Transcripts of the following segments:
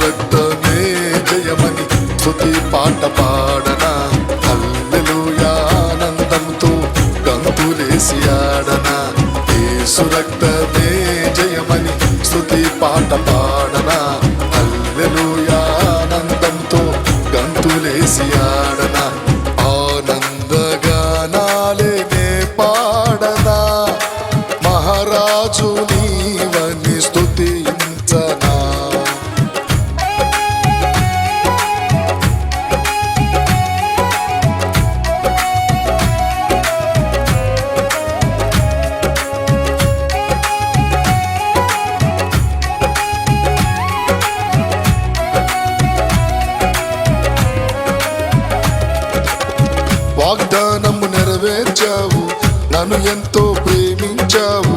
రక్తమే జయమని స్తుతి పాట పాడనా, హల్లెలూయా ఆనందంతో గంతులేసి ఆడనా. యేసు రక్తమే జయమని స్తుతి పాట పాడనా, హల్లెలూయా ఆనందంతో గంతులేసి ఆడనా. ఆనందగానాలే నే పాడనా, మహారాజు నీవని స్తుతించనా. వాగ్దానము నెరవేర్చావు, నన్ను ఎంతో ప్రేమించావు,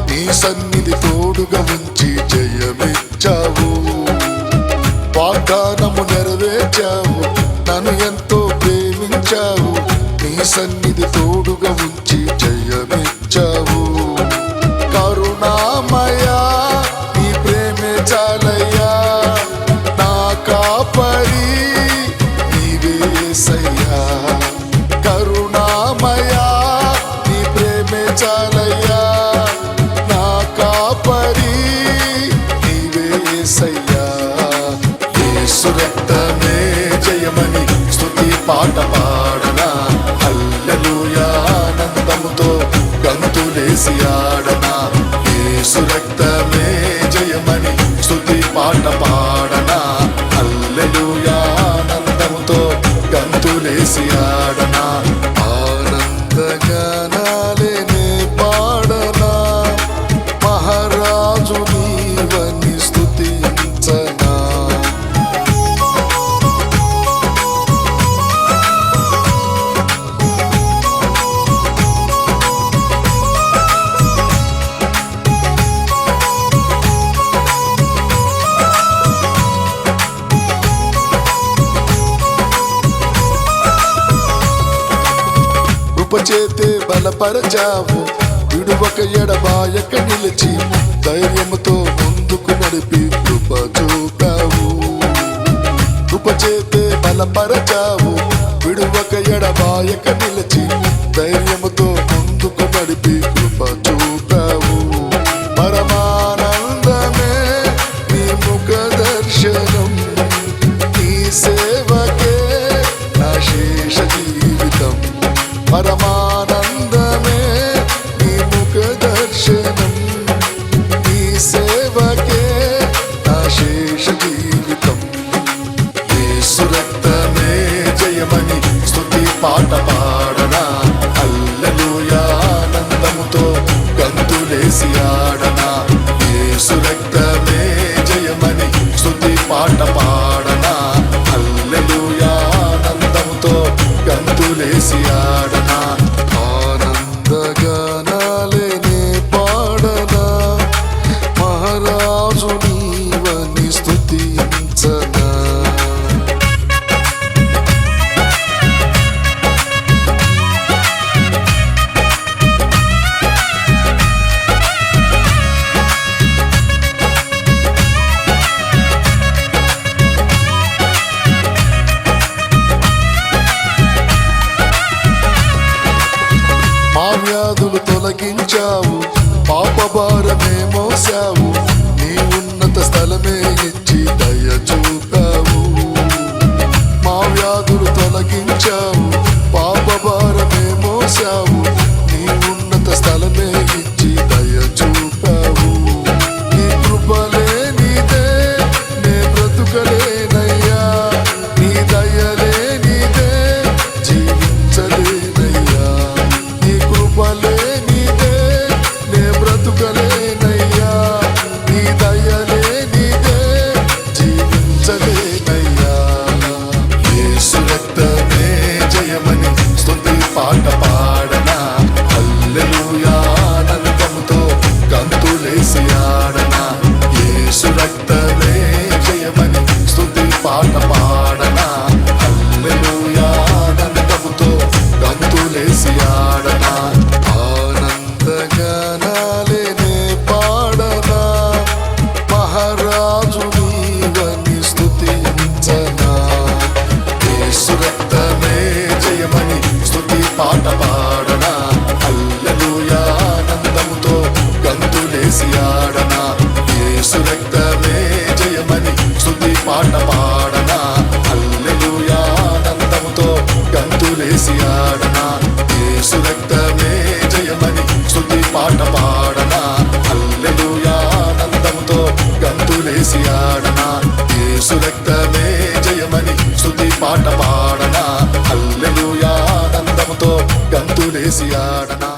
నీ సన్నిధి తోడుగా ఉంచి జయమిచ్చావు. వాగ్దానము నెరవేర్చావు, నన్ను ఎంతో ప్రేమించావు, నీ సన్నిధి తోడుగా ఉంచి జయమిచ్చావు. కరుణామయా నీ ప్రేమే చాలయ్యా, నా కాపరి నీవే యేసయ్యా. కరుణామయా నీ ప్రేమే చాలయ్యా, నా కాపరి నీవే యేసయ్యా. యేసు రక్తమే జయమని స్తుతి పాట పాడనా, హల్లెలూయా ఆనందముతో గంతులేసి ఆడనా. యేసు రక్తమే జయమని స్తుతి పాట పాడనా, హల్లెలూయా ఆనందముతో గంతులేసి ఆడనా. ఆనందగానాలే నే పాడనా, మహారాజు నీవని స్తుతించనా. కృపచేతే బలపరచావు, విడువక ఎడబాయక నిలిచి ధైర్యముతో ముందుకు నడిపి కృప చూపావు. కృపచేతే బలపరచావు, విడువక ఎడబాయక నిలిచి ధైర్యముతో ముందుకు నడిపి కృప చూపావు. పరమానందమే నీ ముఖ దర్శనం, నీ సేవకే నా శేష జీవితం. పరమానందమే నీ ముఖ దర్శనం, నీ సేవకే నా శేష జీవితం. యేసు రక్తమే జయమని స్తుతి పాట పాడనా, హల్లెలూయా ఆనందముతో గంతులేసి ఆడనా. యేసు రక్తమే జయమని స్తుతి పాట పాడనా, హల్లెలూయా ఆనందముతో గంతులేసి ఆడనా. ఆనందగానాలే నే పాడనా, మహారాజు నీవని స్తుతించనా. ఆడనా, యేసు రక్తమే జయమని స్తుతి పాట పాడనా, హల్లెలూయా ఆనందముతో గంతులేసి ఆడనా.